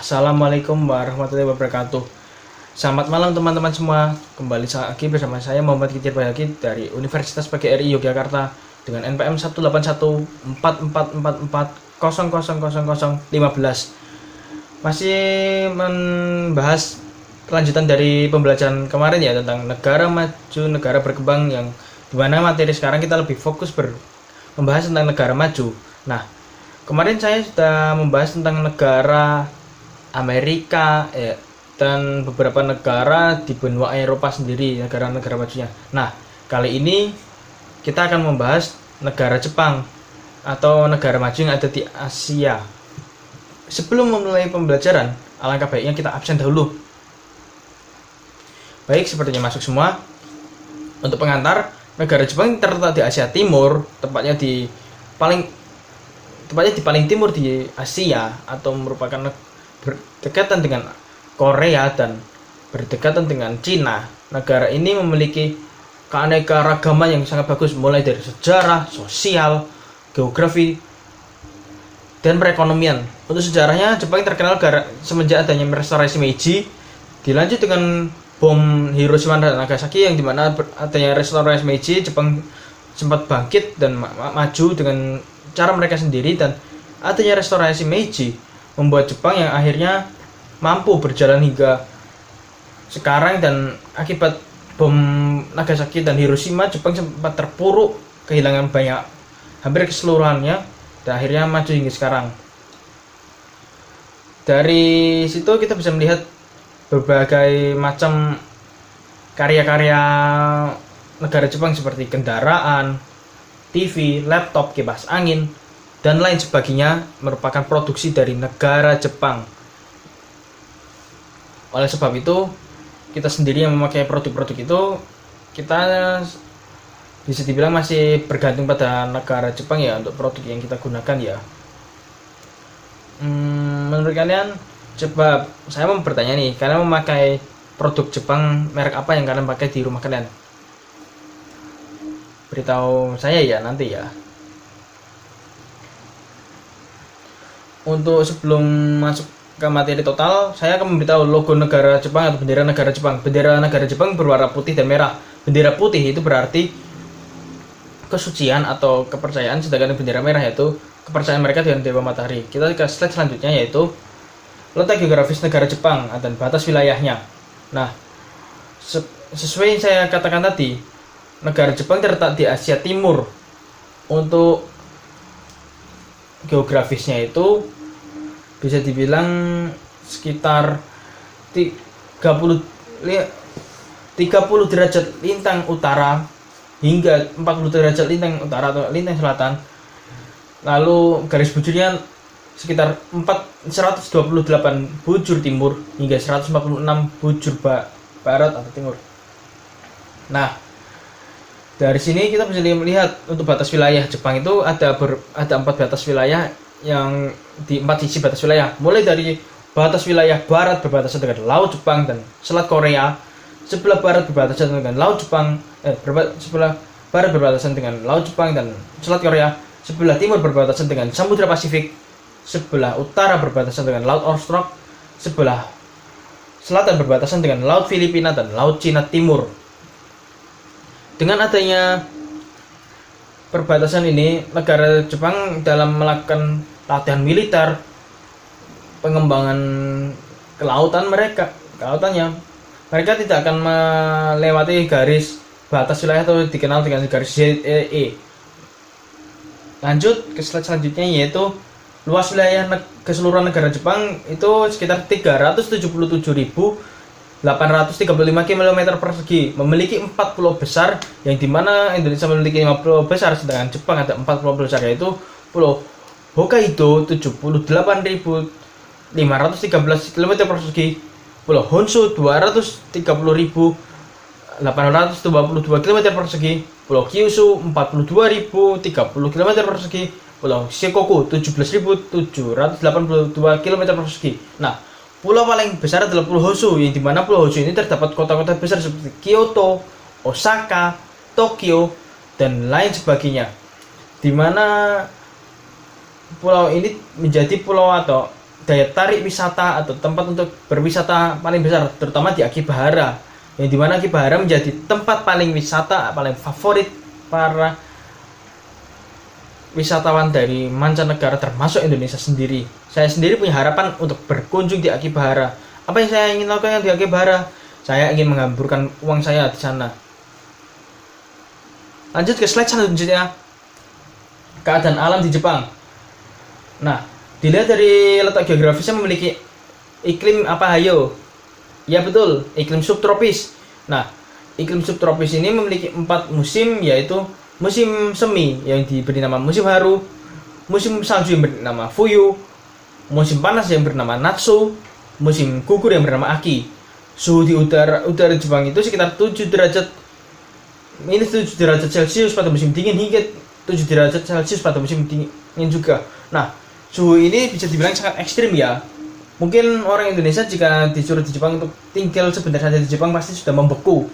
Assalamualaikum warahmatullahi wabarakatuh. Selamat malam teman-teman semua. Kembali lagi bersama saya Muhammad Kitir Bayaki dari Universitas PGRI Yogyakarta dengan NPM 1814444000015. Masih membahas kelanjutan dari pembelajaran kemarin ya tentang negara maju, negara berkembang, yang dimana materi sekarang kita lebih fokus membahas tentang negara maju. Nah, kemarin saya sudah membahas tentang negara Amerika dan beberapa negara di benua Eropa sendiri, negara-negara majunya. Nah, kali ini kita akan membahas negara Jepang atau negara maju yang ada di Asia. Sebelum memulai pembelajaran, alangkah baiknya kita absen dahulu. Baik, sepertinya masuk semua. Untuk pengantar, negara Jepang terletak di Asia Timur, tepatnya di paling timur di Asia, atau merupakan berdekatan dengan Korea dan berdekatan dengan Cina. Negara ini memiliki keanekaragaman yang sangat bagus, mulai dari sejarah, sosial, geografi, dan perekonomian. Untuk sejarahnya, Jepang terkenal semenjak adanya restorasi Meiji, dilanjut dengan bom Hiroshima dan Nagasaki, yang dimana adanya restorasi Meiji, Jepang sempat bangkit dan maju dengan cara mereka sendiri, dan adanya restorasi Meiji membuat Jepang yang akhirnya mampu berjalan hingga sekarang. Dan akibat bom Nagasaki dan Hiroshima, Jepang sempat terpuruk, kehilangan hampir keseluruhannya, dan akhirnya maju hingga sekarang. Dari situ kita bisa melihat berbagai macam karya-karya negara Jepang seperti kendaraan, TV, laptop, kipas angin, dan lain sebagainya merupakan produksi dari negara Jepang. Oleh sebab itu, kita sendiri yang memakai produk-produk itu, kita bisa dibilang masih bergantung pada negara Jepang ya untuk produk yang kita gunakan ya. Menurut kalian, coba saya mau bertanya nih, kalian memakai produk Jepang merek apa yang kalian pakai di rumah kalian? Beritahu saya ya nanti ya. Untuk sebelum masuk ke materi total, saya akan memberitahu logo negara Jepang atau bendera negara Jepang. Bendera negara Jepang berwarna putih dan merah. Bendera putih itu berarti kesucian atau kepercayaan, sedangkan bendera merah yaitu kepercayaan mereka dengan dewa matahari. Kita ke slide selanjutnya, yaitu letak geografis negara Jepang dan batas wilayahnya. Nah, sesuai yang saya katakan tadi, negara Jepang terletak di Asia Timur. Untuk geografisnya itu bisa dibilang sekitar 30 derajat lintang utara hingga 40 derajat lintang utara atau lintang selatan. Lalu garis bujurnya sekitar 128 bujur timur hingga 146 bujur barat atau timur. Nah, dari sini kita bisa melihat untuk batas wilayah Jepang itu ada 4 batas wilayah, yang di 4 sisi batas wilayah. Mulai dari batas wilayah barat berbatasan dengan Laut Jepang dan Selat Korea, sebelah barat berbatasan dengan Laut Jepang, sebelah barat berbatasan dengan Laut Jepang dan Selat Korea, sebelah timur berbatasan dengan Samudra Pasifik, sebelah utara berbatasan dengan Laut Okhotsk, sebelah selatan berbatasan dengan Laut Filipina dan Laut Cina Timur. Dengan adanya perbatasan ini, negara Jepang dalam melakukan latihan militer, pengembangan kelautannya, mereka tidak akan melewati garis batas wilayah atau dikenal dengan garis ZEE. Lanjut ke slide selanjutnya, yaitu luas wilayah keseluruhan negara Jepang itu sekitar 377.835 km persegi, memiliki 4 pulau besar, yang dimana Indonesia memiliki 5 pulau besar, sedangkan Jepang ada 4 pulau besar, yaitu Pulau Hokkaido 78.513 km persegi, Pulau Honshu 230.822 km persegi, Pulau Kyushu 42.030 km persegi, Pulau Shikoku 17.782 km persegi. Nah, pulau paling besar adalah Pulau Honshu, yang dimana Pulau Honshu ini terdapat kota-kota besar seperti Kyoto, Osaka, Tokyo, dan lain sebagainya. Dimana pulau ini menjadi pulau atau daya tarik wisata atau tempat untuk berwisata paling besar, terutama di Akibahara, yang dimana Akibahara menjadi tempat paling wisata paling favorit para wisatawan dari mancanegara termasuk Indonesia sendiri. Saya sendiri punya harapan untuk berkunjung di Akibahara. Apa yang saya ingin lakukan di Akibahara? Saya ingin menghamburkan uang saya di sana. Lanjut ke slide selanjutnya. Keadaan alam di Jepang. Nah, dilihat dari letak geografisnya memiliki iklim apa hayo? Ya betul, iklim subtropis. Nah, iklim subtropis ini memiliki 4 musim, yaitu musim semi yang diberi nama musim haru, musim salju yang bernama fuyu, musim panas yang bernama natsu, musim gugur yang bernama aki. Suhu di udara Jepang itu sekitar 7 derajat minus 7 derajat Celcius pada musim dingin hingga 7 derajat Celcius pada musim dingin juga. Nah, suhu ini bisa dibilang sangat ekstrim ya. Mungkin orang Indonesia jika disuruh di Jepang untuk tinggal sebentar saja di Jepang pasti sudah membeku.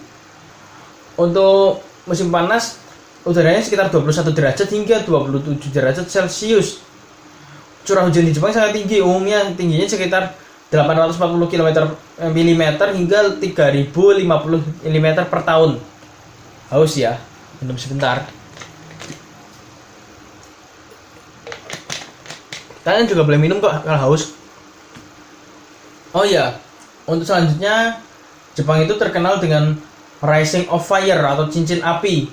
Untuk musim panas, udaranya sekitar 21 derajat hingga 27 derajat Celcius. Curah hujan di Jepang sangat tinggi, umumnya tingginya sekitar 840 mm hingga 3050 mm per tahun. Haus ya, minum sebentar. Kalian juga boleh minum kok kalau haus. Oh ya, untuk selanjutnya Jepang itu terkenal dengan Rising of Fire atau cincin api.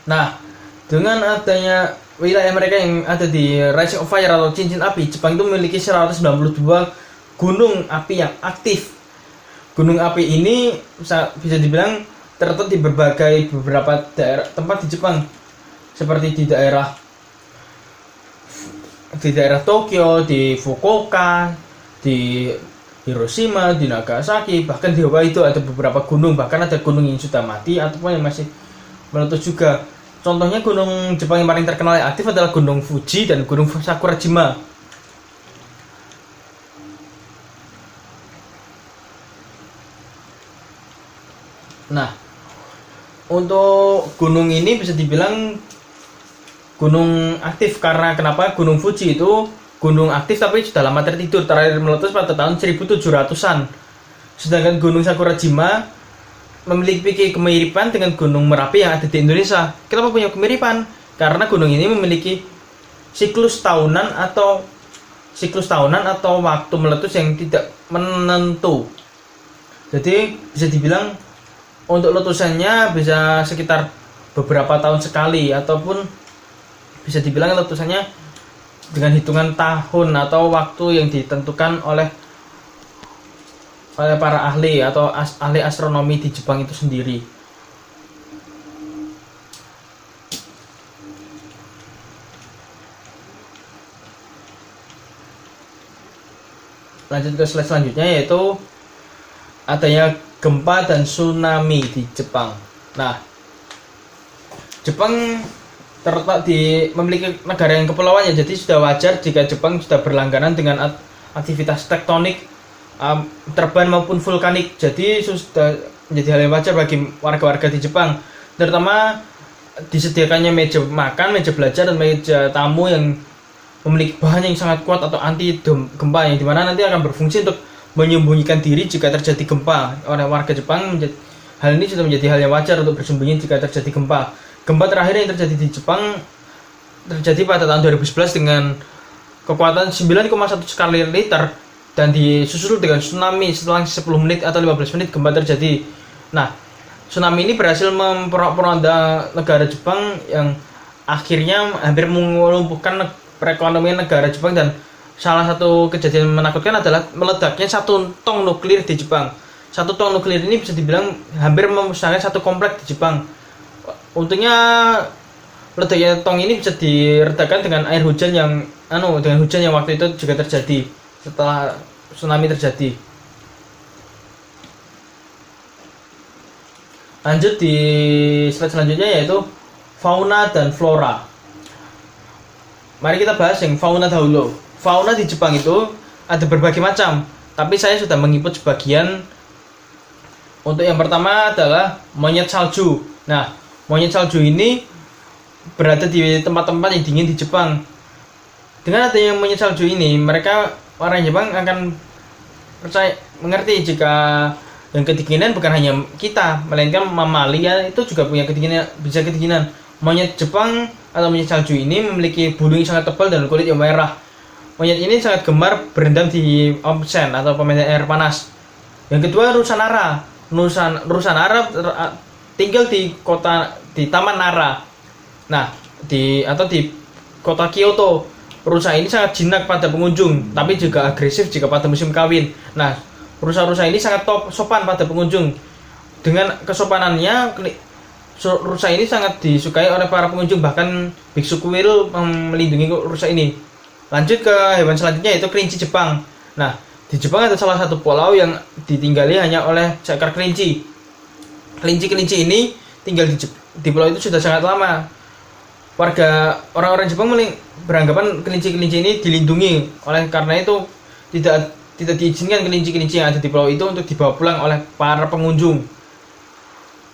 Nah, dengan adanya wilayah mereka yang ada di Rising of Fire atau cincin api, Jepang itu memiliki 192 gunung api yang aktif. Gunung api ini bisa dibilang terletak di beberapa daerah tempat di Jepang, seperti di daerah Tokyo, di Fukuoka, di Hiroshima, di Nagasaki, bahkan di Hawaii itu ada beberapa gunung, bahkan ada gunung yang sudah mati ataupun yang masih meletus juga. Contohnya gunung Jepang yang paling terkenal yang aktif adalah Gunung Fuji dan Gunung Sakurajima. Nah, untuk gunung ini bisa dibilang gunung aktif karena kenapa? Gunung Fuji itu gunung aktif tapi sudah lama tertidur, terakhir meletus pada tahun 1700-an. Sedangkan Gunung Sakurajima memiliki kemiripan dengan Gunung Merapi yang ada di Indonesia. Kenapa punya kemiripan? Karena gunung ini memiliki siklus tahunan atau waktu meletus yang tidak menentu. Jadi bisa dibilang untuk letusannya bisa sekitar beberapa tahun sekali, ataupun bisa dibilang letusannya dengan hitungan tahun atau waktu yang ditentukan oleh para ahli atau ahli astronomi di Jepang itu sendiri. Lanjut ke slide selanjutnya, yaitu adanya gempa dan tsunami di Jepang. Nah, Jepang terletak memiliki negara yang kepulauannya, jadi sudah wajar jika Jepang sudah berlangganan dengan aktivitas tektonik terban maupun vulkanik. Jadi sudah menjadi hal yang wajar bagi warga-warga di Jepang, terutama disediakannya meja makan, meja belajar, dan meja tamu yang memiliki bahan yang sangat kuat atau anti gempa, yang dimana nanti akan berfungsi untuk menyembunyikan diri jika terjadi gempa. Oleh warga Jepang, hal ini sudah menjadi hal yang wajar untuk bersembunyi jika terjadi gempa. Gempa terakhir yang terjadi di Jepang terjadi pada tahun 2011 dengan kekuatan 9,1 skala Richter dan disusul dengan tsunami setelah 10 menit atau 15 menit gempa terjadi. Nah, tsunami ini berhasil memporak-poranda negara Jepang yang akhirnya hampir melumpuhkan perekonomian negara Jepang, dan salah satu kejadian menakutkan adalah meledaknya satu tong nuklir di Jepang. Satu tong nuklir ini bisa dibilang hampir memusnahkan satu komplek di Jepang. Untungnya letaknya tong ini bisa diredakan dengan air hujan yang waktu itu juga terjadi setelah tsunami terjadi. Lanjut di slide selanjutnya, yaitu fauna dan flora. Mari kita bahas yang fauna dahulu. Fauna di Jepang itu ada berbagai macam, tapi saya sudah menginput sebagian. Untuk yang pertama adalah monyet salju. Nah, monyet salju ini berada di tempat-tempat yang dingin di Jepang. Dengan adanya monyet salju ini, mereka orang Jepang akan mengerti jika yang kedinginan bukan hanya kita, melainkan mamalia itu juga punya kedinginan, bisa kedinginan. Monyet Jepang atau monyet salju ini memiliki bulu yang sangat tebal dan kulit yang merah. Monyet ini sangat gemar berendam di onsen atau pemandian air panas. Yang kedua, rusa Nara. Rusa Nara tinggal di Taman Nara. Nah, di kota Kyoto. Rusa ini sangat jinak pada pengunjung, tapi juga agresif jika pada musim kawin. Nah, rusa-rusa ini sangat sopan pada pengunjung. Dengan kesopanannya, rusa ini sangat disukai oleh para pengunjung, bahkan biksu kuil melindungi rusa ini. Lanjut ke hewan selanjutnya, yaitu kelinci Jepang. Nah, di Jepang ada salah satu pulau yang ditinggali hanya oleh seekor kelinci. Kelinci ini tinggal di pulau itu sudah sangat lama. Orang-orang Jepang beranggapan kelinci-kelinci ini dilindungi, oleh karena itu tidak diizinkan kelinci-kelinci yang ada di pulau itu untuk dibawa pulang oleh para pengunjung.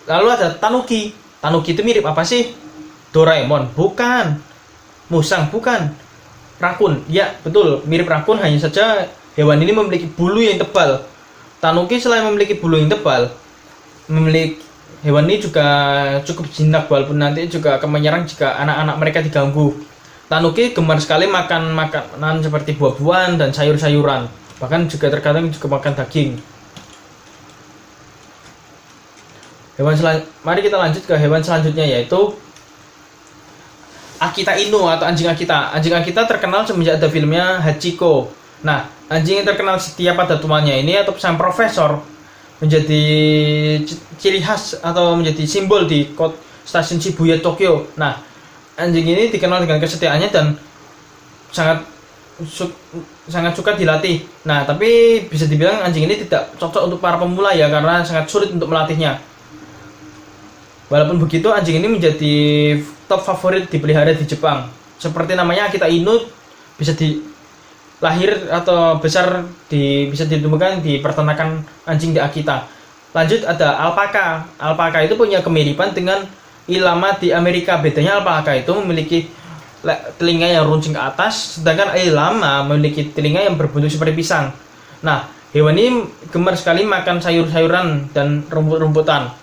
Lalu ada tanuki. Tanuki itu mirip apa sih? Doraemon? Bukan. Musang? Bukan. Rakun? Ya, betul, mirip rakun, hanya saja hewan ini memiliki bulu yang tebal. Tanuki selain memiliki bulu yang tebal, hewan ini juga cukup jinak, walaupun nanti juga akan menyerang jika anak-anak mereka diganggu. Tanuki gemar sekali makan makanan seperti buah-buahan dan sayur-sayuran. Bahkan juga terkadang juga makan daging. Mari kita lanjut ke hewan selanjutnya, yaitu Akita Inu atau anjing Akita. Anjing Akita terkenal semenjak ada filmnya Hachiko. Nah, anjing yang terkenal setia pada tuannya ini atau sang profesor menjadi ciri khas atau menjadi simbol di stasiun Shibuya, Tokyo. Nah, anjing ini dikenal dengan kesetiaannya dan sangat suka dilatih. Nah, tapi bisa dibilang anjing ini tidak cocok untuk para pemula ya, karena sangat sulit untuk melatihnya. Walaupun begitu, anjing ini menjadi top favorit dipelihara di Jepang. Seperti namanya Akita Inu, bisa lahir atau besar bisa ditemukan di peternakan anjing di Akita. Lanjut ada alpaka. Alpaka itu punya kemiripan dengan ilama di Amerika. Bedanya alpaka itu memiliki telinga yang runcing ke atas, sedangkan ilama memiliki telinga yang berbentuk seperti pisang. Nah, hewan ini gemar sekali makan sayur-sayuran dan rumput-rumputan.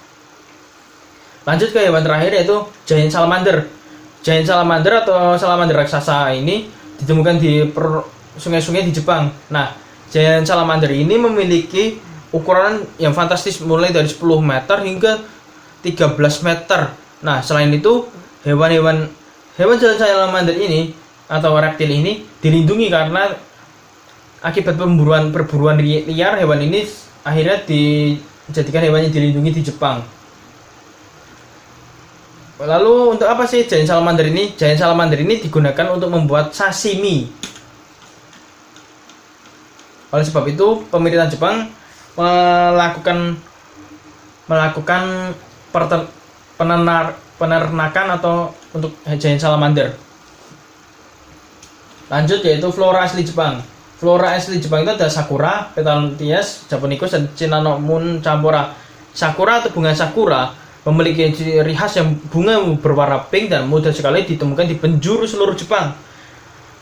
Lanjut ke hewan terakhir, yaitu giant salamander. Giant salamander atau salamander raksasa ini ditemukan di sungai-sungai di Jepang. Nah, giant salamander ini memiliki ukuran yang fantastis, mulai dari 10 meter hingga 13 meter. Nah, selain itu, hewan giant salamander ini atau reptil ini dilindungi karena akibat perburuan liar, hewan ini akhirnya dijadikan hewan yang dilindungi di Jepang. Lalu untuk apa sih giant salamander ini? Giant salamander ini digunakan untuk membuat sashimi. Oleh sebab itu, pemerintah Jepang melakukan peternakan atau untuk giant salamander. Lanjut, yaitu flora asli Jepang. Flora asli Jepang itu ada sakura, Petalias japonicus, dan Cinnamomum campora. Sakura atau bunga sakura memiliki ciri khas yang bunga berwarna pink dan mudah sekali ditemukan di penjuru seluruh Jepang.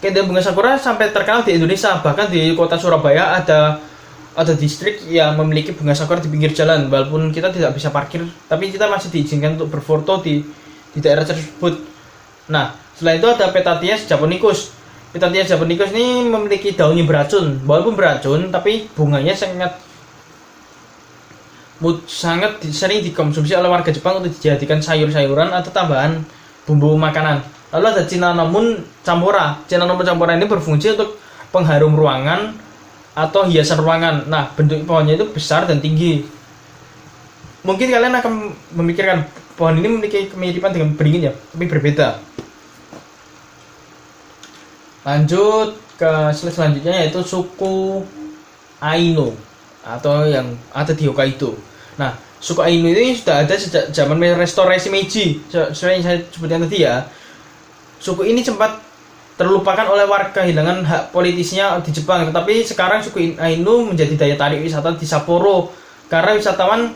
Kemudian bunga sakura sampai terkenal di Indonesia, bahkan di kota Surabaya ada distrik yang memiliki bunga sakura di pinggir jalan. Walaupun kita tidak bisa parkir, tapi kita masih diizinkan untuk berfoto di daerah tersebut. Nah, selain itu ada Petalias japonicus. Petalias japonicus ini memiliki daun yang beracun. Walaupun beracun, tapi bunganya sangat sering dikonsumsi oleh warga Jepang untuk dijadikan sayur-sayuran atau tambahan bumbu makanan. Lalu ada Cinnamomum campora. Cinnamomum campora ini berfungsi untuk pengharum ruangan atau hiasan ruangan. Nah, bentuk pohonnya itu besar dan tinggi. Mungkin kalian akan memikirkan pohon ini memiliki kemiripan dengan beringin ya, tapi berbeda. Lanjut ke slide selanjutnya, yaitu suku Ainu atau yang ada di Hokkaido. Nah, suku Ainu ini sudah ada sejak zaman restorasi Meiji. Seperti yang saya sebutkan tadi ya, suku ini sempat terlupakan oleh warga kehilangan hak politisnya di Jepang. Tetapi sekarang suku Ainu menjadi daya tarik wisata di Sapporo, karena wisatawan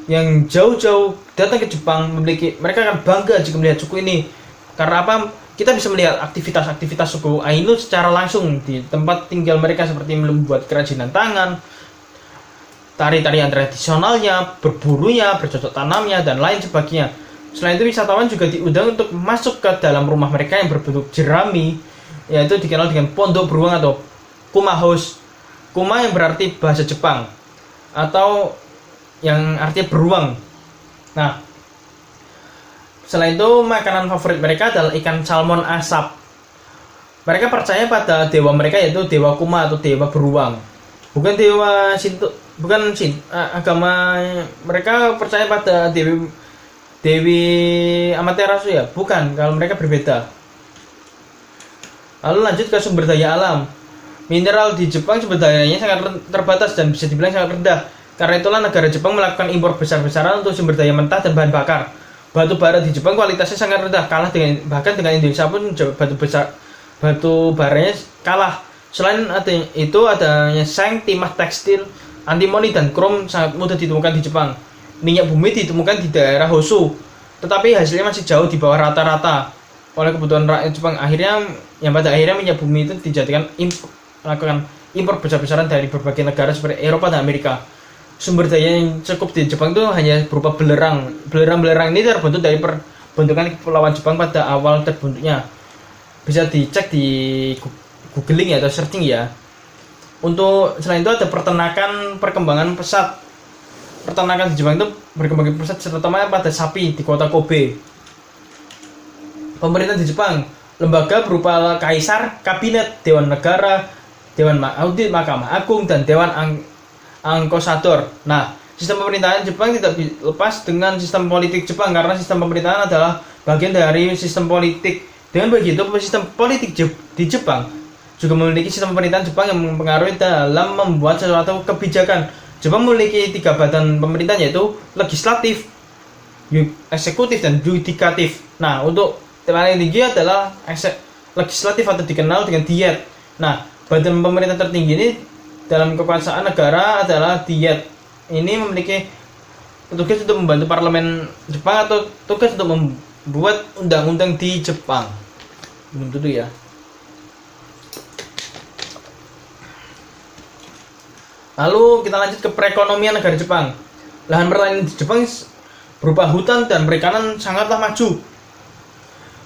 yang jauh-jauh datang ke Jepang mereka akan bangga jika melihat suku ini. Karena apa? kita bisa melihat aktivitas-aktivitas suku Ainu secara langsung di tempat tinggal mereka, seperti membuat kerajinan tangan, tari-tarian tradisionalnya, berburunya, bercocok tanamnya, dan lain sebagainya. Selain itu, wisatawan juga diundang untuk masuk ke dalam rumah mereka yang berbentuk jerami, yaitu dikenal dengan pondok beruang atau kuma house. Kuma yang berarti bahasa Jepang, atau yang artinya beruang. Nah, selain itu, makanan favorit mereka adalah ikan salmon asap. Mereka percaya pada dewa mereka, yaitu dewa kuma atau dewa beruang. Bukan dewa Shinto, agama mereka percaya pada Dewi Amaterasu ya, bukan, kalau mereka berbeda. Lalu lanjut ke sumber daya alam. Mineral di Jepang sumber dayanya sangat terbatas dan bisa dibilang sangat rendah. Karena itulah negara Jepang melakukan impor besar-besaran untuk sumber daya mentah dan bahan bakar. Batu bara di Jepang kualitasnya sangat rendah, kalah dengan, bahkan dengan Indonesia pun batu baranya kalah. Selain itu, adanya seng, timah tekstil, antimoni dan krom sangat mudah ditemukan di Jepang. Minyak bumi ditemukan di daerah Hosu, tetapi hasilnya masih jauh di bawah rata-rata. Oleh kebutuhan rakyat Jepang, pada akhirnya minyak bumi itu dijadikan melakukan impor besar-besaran dari berbagai negara seperti Eropa dan Amerika. Sumber daya yang cukup di Jepang itu hanya berupa belerang. Belerang ini terbentuk dari perbentukan kepulauan Jepang pada awal terbentuknya. Bisa dicek di googling ya, atau searching ya. Untuk selain itu, ada perkembangan pesat. Peternakan di Jepang itu berkembang pesat, terutama pada sapi di kota Kobe. Pemerintah di Jepang, lembaga berupa kaisar, kabinet, dewan negara, dewan audit, mahkamah agung, dan dewan angkosador. Nah, sistem pemerintahan Jepang tidak lepas dengan sistem politik Jepang, karena sistem pemerintahan adalah bagian dari sistem politik. Dengan begitu, sistem politik di Jepang juga memiliki sistem pemerintahan Jepang yang mempengaruhi dalam membuat sesuatu kebijakan. Jepang memiliki 3 badan pemerintahan, yaitu legislatif, eksekutif, dan yudikatif. Nah, untuk paling tinggi adalah legislatif atau dikenal dengan diet. Nah, badan pemerintah tertinggi ini dalam kekuasaan negara adalah diet. Ini memiliki tugas untuk membantu parlemen Jepang atau tugas untuk membuat undang-undang di Jepang. Belum tentu ya. Lalu kita lanjut ke perekonomian negara Jepang. Lahan pertanian di Jepang berupa hutan dan perikanan sangatlah maju.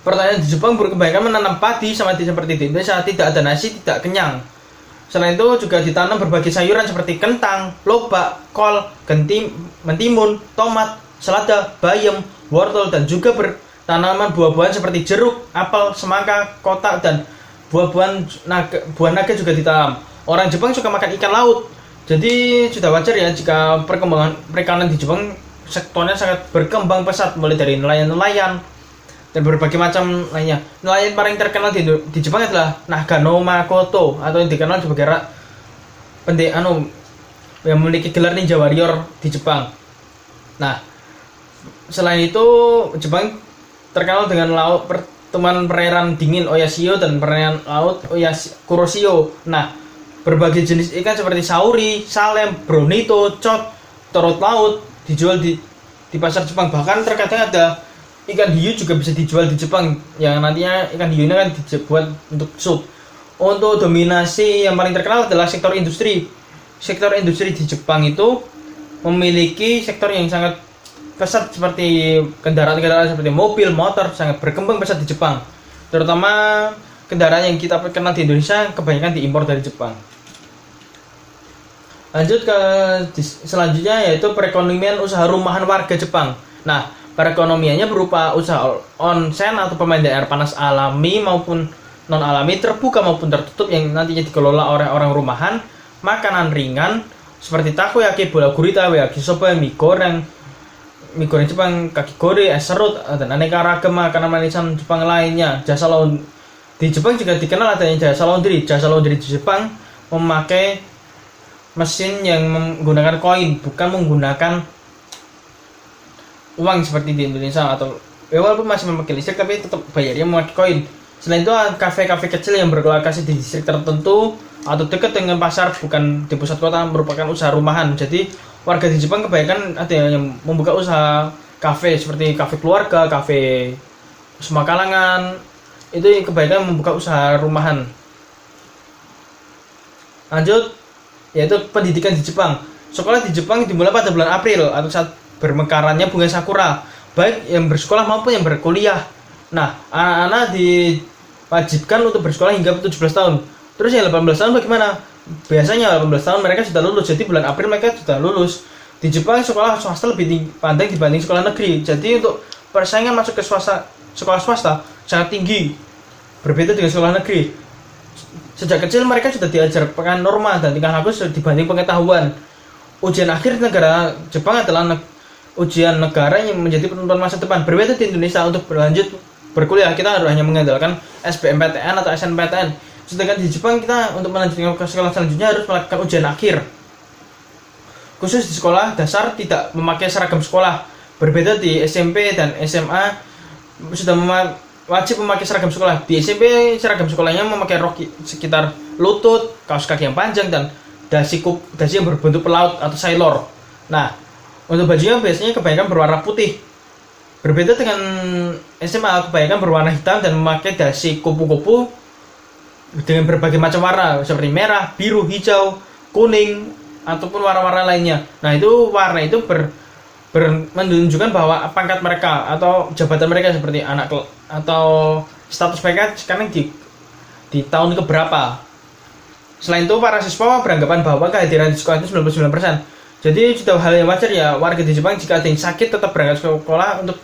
Pertanian di Jepang kebanyakan menanam padi sama seperti di Indonesia, tidak ada nasi, tidak kenyang. Selain itu juga ditanam berbagai sayuran seperti kentang, lobak, kol, mentimun, tomat, selada, bayam, wortel, dan juga tanaman buah-buahan seperti jeruk, apel, semangka, kotak, dan buah naga juga ditanam. Orang Jepang suka makan ikan laut. Jadi sudah wajar ya jika perkembangan perikanan di Jepang sektornya sangat berkembang pesat, mulai dari nelayan-nelayan dan berbagai macam lainnya. Nelayan paling terkenal di Jepang adalah Nagano Makoto, atau yang dikenal sebagai yang memiliki gelar Ninja Warrior di Jepang. Nah, selain itu Jepang terkenal dengan laut pertemuan perairan dingin Oyashio dan perairan laut Kuroshio. Nah, berbagai jenis ikan seperti sauri, salem, bonito, cod, torot laut dijual di pasar Jepang. Bahkan terkadang ada ikan hiu juga bisa dijual di Jepang, yang nantinya ikan hiu ini kan dibuat untuk sup. Untuk dominasi yang paling terkenal adalah sektor industri. Sektor industri di Jepang itu memiliki sektor yang sangat pesat, seperti kendaraan-kendaraan seperti mobil, motor sangat berkembang pesat di Jepang. Terutama kendaraan yang kita kenal di Indonesia kebanyakan diimpor dari Jepang. Lanjut ke selanjutnya, yaitu perekonomian usaha rumahan warga Jepang. Nah, perekonomiannya berupa usaha onsen atau pemandian air panas alami maupun non alami, terbuka maupun tertutup, yang nantinya dikelola oleh orang rumahan. Makanan ringan seperti takoyaki, bola gurita, yakisoba, mie goreng Jepang, kakigori, es serut, dan aneka ragam makanan manisan Jepang lainnya. Di Jepang juga dikenal adanya jasa laundry. Jasa laundry di Jepang memakai mesin yang menggunakan koin, bukan menggunakan uang seperti di Indonesia, atau walaupun masih memakai listrik tapi tetap bayarnya memakai koin. Selain itu, kafe-kafe kecil yang berlokasi di distrik tertentu atau dekat dengan pasar, bukan di pusat kota, merupakan usaha rumahan. Jadi warga di Jepang kebanyakan ada yang membuka usaha kafe seperti kafe keluarga, kafe semua kalangan, Itu kebaikan membuka usaha rumahan. Lanjut, yaitu pendidikan di Jepang. Sekolah di Jepang dimulai pada bulan April atau saat bermekarannya bunga sakura, baik yang bersekolah maupun yang berkuliah. Nah, anak-anak diwajibkan untuk bersekolah hingga 17 tahun. Terus yang 18 tahun bagaimana? Biasanya 18 tahun mereka sudah lulus, jadi bulan April mereka sudah lulus. Di Jepang sekolah swasta lebih pandai dibanding sekolah negeri. Jadi untuk persaingan masuk ke sekolah swasta sangat tinggi. Berbeda dengan sekolah negeri. Sejak kecil mereka sudah diajarkan norma dan tingkah laku dibanding pengetahuan. Ujian akhir negara Jepang adalah ujian negara yang menjadi penentuan masa depan. Berbeda di Indonesia, untuk berlanjut berkuliah kita harus hanya mengandalkan SBMPTN atau SNPTN. Sedangkan di Jepang kita untuk melanjutkan ke sekolah selanjutnya harus melakukan ujian akhir. Khusus di sekolah dasar tidak memakai seragam sekolah. Berbeda di SMP dan SMA sudah wajib memakai seragam sekolah. Di SMP seragam sekolahnya memakai rok sekitar lutut, kaos kaki yang panjang, dan dasi yang berbentuk pelaut atau sailor. Nah, untuk bajunya biasanya kebanyakan berwarna putih. Berbeda dengan SMA, kebanyakan berwarna hitam dan memakai dasi kupu-kupu dengan berbagai macam warna seperti merah, biru, hijau, kuning, ataupun warna-warna lainnya. Nah, itu warna itu menunjukkan bahwa pangkat mereka atau jabatan mereka seperti anak atau status mereka sekarang di tahun keberapa. Selain itu, para siswa beranggapan bahwa kehadiran di sekolah itu 99%. Jadi sudah hal yang wajar ya warga di Jepang jika ada yang sakit tetap berangkat ke sekolah untuk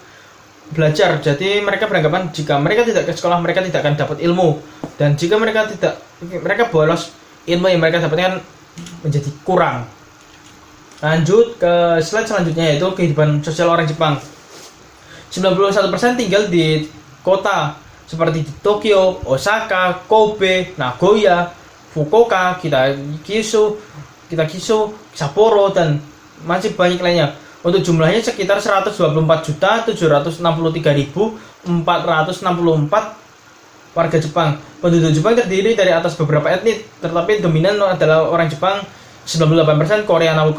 belajar. Jadi mereka beranggapan jika mereka tidak ke sekolah mereka tidak akan dapat ilmu, dan jika mereka bolos, ilmu yang mereka dapatkan menjadi kurang. Lanjut ke slide selanjutnya, yaitu kehidupan sosial orang Jepang. 91% tinggal di kota seperti di Tokyo, Osaka, Kobe, Nagoya, Fukuoka, Kitakyushu, Sapporo, dan masih banyak lainnya. Untuk jumlahnya sekitar 124.763.464 warga Jepang. Penduduk Jepang terdiri dari atas beberapa etnis, tetapi dominan adalah orang Jepang 98%, Korea 0,5%,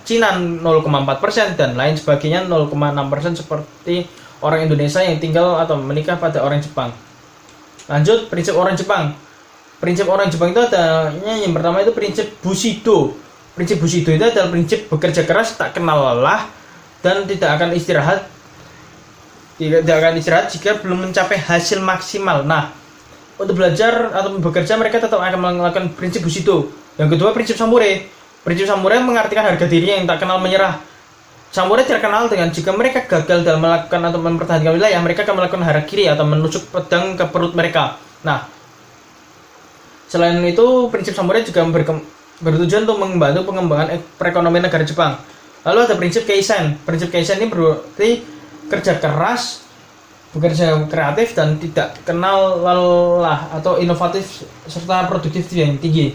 Cina 0,4%, dan lain sebagainya 0,6%, seperti orang Indonesia yang tinggal atau menikah pada orang Jepang. Lanjut, prinsip orang Jepang. Prinsip orang Jepang itu adanya yang pertama itu prinsip Bushido. Prinsip Bushido itu adalah prinsip bekerja keras, tak kenal lelah, dan tidak akan istirahat jika belum mencapai hasil maksimal. Nah, untuk belajar atau bekerja mereka tetap akan melakukan prinsip Bushido. Yang kedua, prinsip samurai. Prinsip samurai mengartikan harga diri yang tak kenal menyerah. Samurai terkenal dengan jika mereka gagal dalam melakukan atau mempertahankan wilayah, mereka akan melakukan harakiri atau menusuk pedang ke perut mereka. Nah, selain itu, prinsip samurai juga bertujuan untuk membantu pengembangan perekonomian negara Jepang. Lalu ada prinsip Kaizen. Prinsip Kaizen ini berarti kerja keras, bekerja kreatif, dan tidak kenal lelah atau inovatif serta produktif yang tinggi.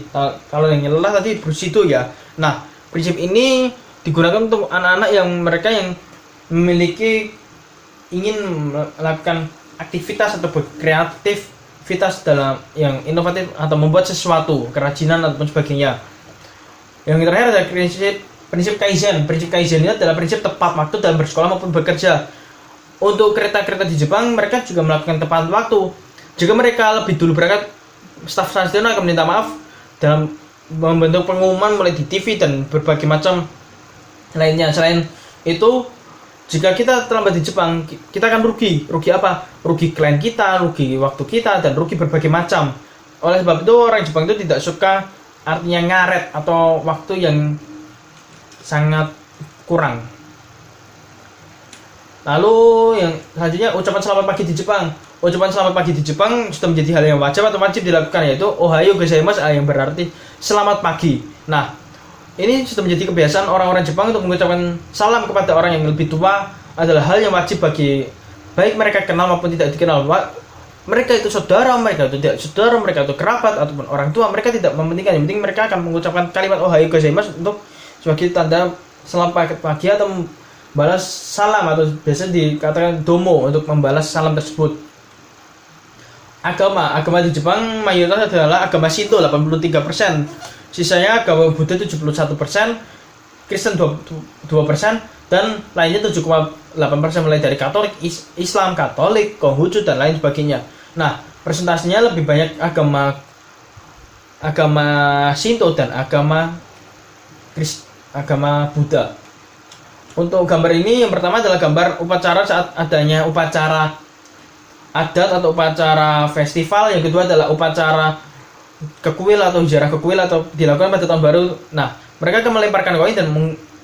Kalau yang lelah tadi Bushido ya. Nah, prinsip ini digunakan untuk anak-anak yang memiliki ingin melakukan aktivitas atau berkreativitas dalam yang inovatif atau membuat sesuatu, kerajinan ataupun sebagainya. Yang terakhir adalah prinsip Kaizen. Prinsip Kaizen ini adalah prinsip tepat waktu dalam bersekolah maupun bekerja. Untuk kereta-kereta di Jepang, mereka juga melakukan tepat waktu. Jika mereka lebih dulu berangkat, staf stasiun akan meminta maaf dalam membentuk pengumuman mulai di TV dan berbagai macam lainnya. Selain itu, jika kita terlambat di Jepang, kita akan rugi. Rugi apa? Rugi klien kita, rugi waktu kita, dan rugi berbagai macam. Oleh sebab itu, orang Jepang itu tidak suka artinya ngaret atau waktu yang sangat kurang. Lalu yang selanjutnya, ucapan selamat pagi di Jepang. Ucapan selamat pagi di Jepang sudah menjadi hal yang wajar atau wajib dilakukan, yaitu Ohayo gozaimasu yang berarti selamat pagi. Nah, ini sudah menjadi kebiasaan orang-orang Jepang untuk mengucapkan salam kepada orang yang lebih tua, adalah hal yang wajib bagi baik mereka kenal maupun tidak dikenal. Mereka itu saudara, mereka itu tidak saudara, mereka itu kerabat ataupun orang tua, mereka tidak mementingkan. Yang penting mereka akan mengucapkan kalimat Ohayo gozaimasu untuk sebagai tanda selamat pagi atau balas salam, atau biasa dikatakan domo untuk membalas salam tersebut. Agama di Jepang mayoritas adalah agama Shinto 83%, sisanya agama Buddha 71%, Kristen 2%, dan lainnya 7,8%, mulai dari Katolik, Islam, Katolik, Konghucu, dan lain sebagainya. Nah, presentasinya lebih banyak agama Shinto dan agama Buddha. Untuk gambar ini yang pertama adalah gambar upacara saat adanya upacara adat atau upacara festival. Yang kedua adalah upacara kekuil atau ziarah kekuil atau dilakukan pada tahun baru. Nah, mereka akan melemparkan koin dan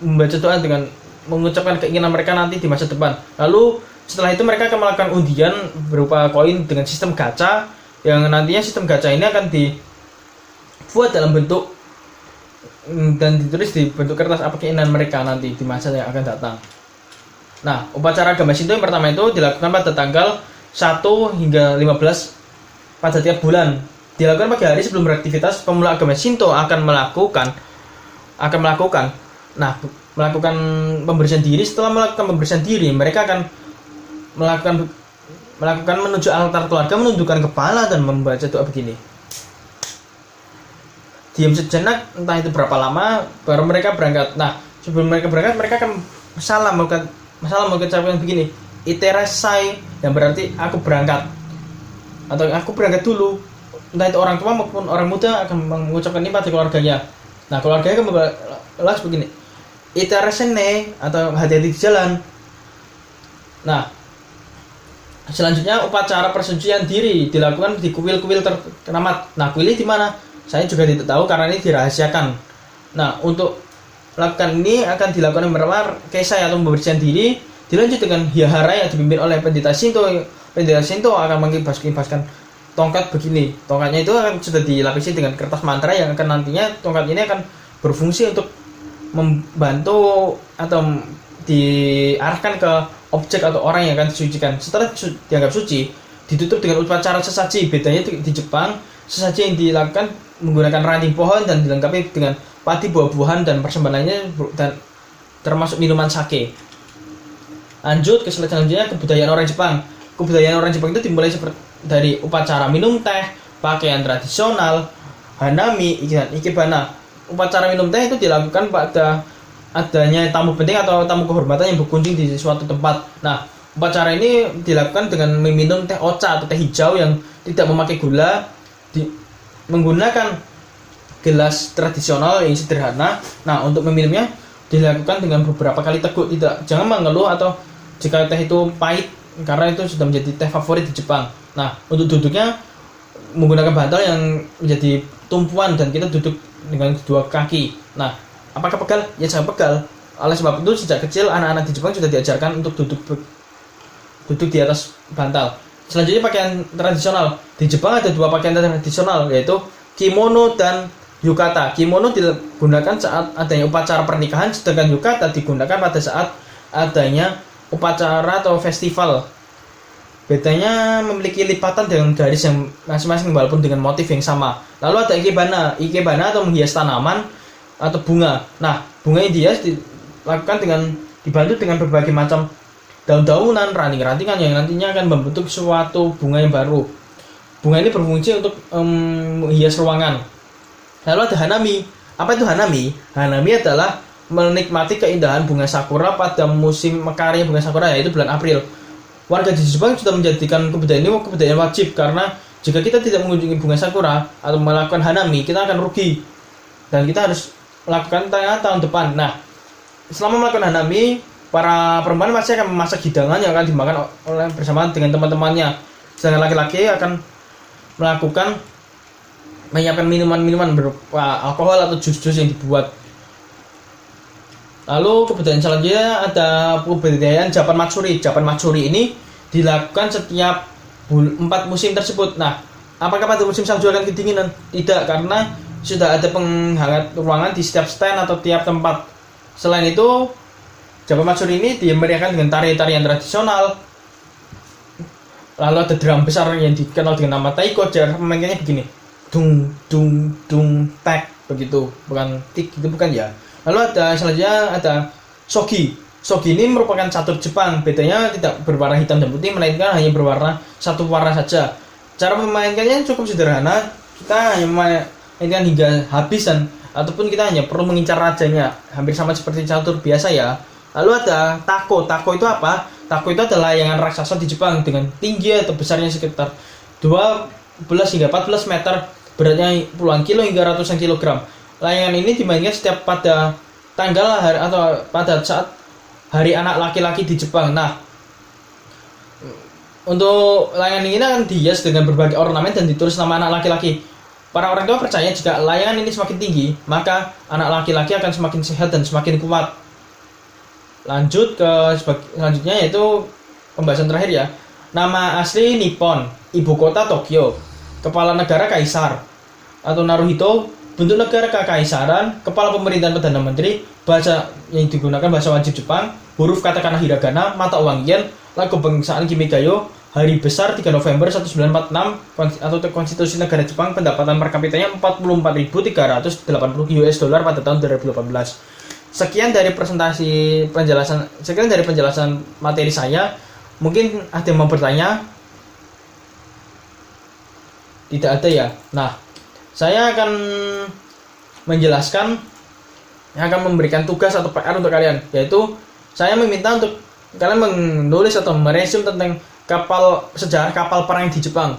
membaca doa dengan mengucapkan keinginan mereka nanti di masa depan. Lalu setelah itu mereka akan melakukan undian berupa koin dengan sistem gacha, yang nantinya sistem gacha ini akan dibuat dalam bentuk dan ditulis di bentuk kertas apa keinginan mereka nanti di masa yang akan datang. Nah, upacara agama Shinto yang pertama itu dilakukan pada tanggal 1 hingga 15 pada tiap bulan. Dilakukan pagi hari sebelum beraktivitas. Pemula agama Shinto akan melakukan pembersihan diri. Setelah melakukan pembersihan diri, mereka akan melakukan menuju altar keluarga, menundukkan kepala dan membaca doa begini. Diam sejenak, entah itu berapa lama, baru mereka berangkat. Nah, sebelum mereka berangkat, mereka akan mengucapkan begini, Iterasai, yang berarti aku berangkat, atau aku berangkat dulu. Entah itu orang tua maupun orang muda akan mengucapkan ini pada keluarganya. Nah, keluarganya akan membalas begini, Iterasene, atau hati-hati di jalan. Nah, selanjutnya upacara persucian diri dilakukan di kuil-kuil terkeramat. Nah, kuilnya di mana? Saya juga tidak tahu karena ini dirahasiakan. Nah, untuk melakukan ini akan dilakukan yang pertama kesai atau pembersihan diri, dilanjut dengan hiyahara yang dipimpin oleh pendeta Shinto. Pendeta Shinto akan mengibaskan tongkat begini. Tongkatnya itu akan sudah dilapisi dengan kertas mantra yang akan nantinya tongkat ini akan berfungsi untuk membantu atau diarahkan ke objek atau orang yang akan disucikan. Setelah dianggap suci, ditutup dengan upacara sesaji. Bedanya di Jepang, sesaji yang dilakukan menggunakan ranting pohon dan dilengkapi dengan padi, buah-buahan dan persembahan lainnya, dan termasuk minuman sake. Lanjut ke selanjutnya, kebudayaan orang Jepang. Kebudayaan orang Jepang itu dimulai dari upacara minum teh, pakaian tradisional, hanami, dan ikebana. Upacara minum teh itu dilakukan pada adanya tamu penting atau tamu kehormatan yang berkunjung di suatu tempat. Nah, upacara ini dilakukan dengan meminum teh ocha atau teh hijau yang tidak memakai gula, menggunakan gelas tradisional yang sederhana. Nah, untuk meminumnya dilakukan dengan beberapa kali teguk. Jangan mengeluh atau jika teh itu pahit, karena itu sudah menjadi teh favorit di Jepang. Nah, untuk duduknya menggunakan bantal yang menjadi tumpuan dan kita duduk dengan kedua kaki. Nah, apakah pegal? Ya, jangan pegal. Oleh sebab itu sejak kecil anak-anak di Jepang sudah diajarkan untuk duduk di atas bantal. Selanjutnya pakaian tradisional. Di Jepang ada dua pakaian tradisional, yaitu kimono dan yukata. Kimono digunakan saat adanya upacara pernikahan, sedangkan yukata digunakan pada saat adanya upacara atau festival. Bedanya memiliki lipatan dengan garis yang masing-masing walaupun dengan motif yang sama. Lalu ada ikebana. Ikebana atau menghias tanaman atau bunga. Nah, bunga yang dihias dilakukan dibantu dengan berbagai macam daun-daunan, ranting-rantingan yang nantinya akan membentuk suatu bunga yang baru. Bunga ini berfungsi untuk menghias ruangan. Lalu ada hanami. Apa itu hanami? Hanami adalah menikmati keindahan bunga sakura pada musim mekarnya bunga sakura, yaitu bulan April. Warga di Jepang sudah menjadikan kebudayaan ini kebudayaan wajib, karena jika kita tidak mengunjungi bunga sakura atau melakukan hanami, kita akan rugi dan kita harus melakukan tahun depan. Nah, selama melakukan hanami, para perempuan masih akan memasak hidangan yang akan dimakan oleh bersama dengan teman-temannya. Sedangkan laki-laki akan menyiapkan minuman-minuman berupa alkohol atau jus-jus yang dibuat. Lalu kebudayaan selanjutnya ada kebudayaan Japan Matsuri. Japan Matsuri ini dilakukan setiap 4 musim tersebut. Nah, apakah pada musim salju akan kedinginan? Tidak, karena sudah ada penghangat ruangan di setiap stand atau tiap tempat. Selain itu, Japan Matsuri ini dimeriahkan dengan tarian-tarian tradisional. Lalu ada drum besar yang dikenal dengan nama taiko. Cara memainkannya begini, dung dung dung tak, begitu, bukan tik, itu bukan ya. Lalu selanjutnya ada shogi. Shogi ini merupakan catur Jepang. Bedanya tidak berwarna hitam dan putih, melainkan hanya berwarna satu warna saja. Cara memainkannya cukup sederhana. Kita hanya memainkan hingga habis ataupun kita hanya perlu mengincar rajanya. Hampir sama seperti catur biasa ya. Lalu ada tako. Tako itu apa? Tako itu adalah layangan raksasa di Jepang dengan tinggi atau besarnya sekitar 12 hingga 14 meter, beratnya puluhan kilo hingga ratusan kilogram. Layangan ini dimainkan setiap pada tanggal hari atau pada saat hari anak laki-laki di Jepang. Nah, untuk layangan ini akan dihias dengan berbagai ornamen dan ditulis nama anak laki-laki. Para orang tua percaya jika layangan ini semakin tinggi, maka anak laki-laki akan semakin sehat dan semakin kuat. Lanjut ke selanjutnya, yaitu pembahasan terakhir ya. Nama asli Nippon, ibu kota Tokyo, kepala negara kaisar atau Naruhito, bentuk negara kekaisaran, kepala pemerintahan perdana menteri, bahasa yang digunakan bahasa wajib Jepang, huruf katakana hiragana, mata uang yen, lagu kebangsaan Kimigayo, hari besar 3 November 1946 atau konstitusi negara Jepang, pendapatan per kapitanya 44.380 US dollar pada tahun 2018. Sekian dari penjelasan materi saya. Mungkin ada yang mau bertanya? Tidak ada ya. Nah, saya akan menjelaskan, akan memberikan tugas atau PR untuk kalian, yaitu saya meminta untuk kalian menulis atau meresume tentang sejarah kapal perang di Jepang.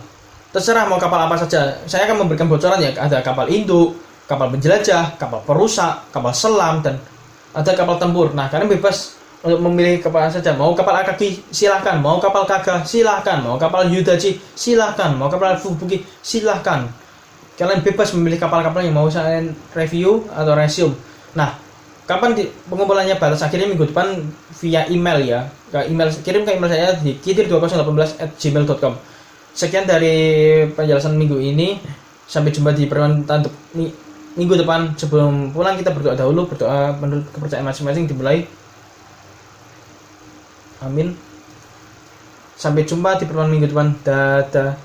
Terserah mau kapal apa saja. Saya akan memberikan bocoran ya. Ada kapal induk, kapal penjelajah, kapal perusak, kapal selam, dan ada kapal tempur. Nah, kalian bebas untuk memilih kapal saja. Mau kapal Akagi silahkan, mau kapal Kaga silahkan, mau kapal Yudachi silahkan, mau kapal Fubuki silahkan. Kalian bebas memilih kapal-kapal yang mau saya review atau resume. Nah, kapan pengumpulannya batas akhirnya minggu depan via email ya. Kirim ke email saya di kitir2018@gmail.com. Sekian dari penjelasan minggu ini. Sampai jumpa di pertemuan minggu depan. Sebelum pulang kita berdoa dahulu, berdoa menurut kepercayaan masing-masing dimulai. Amin. Sampai jumpa di pertemuan minggu depan. Dadah.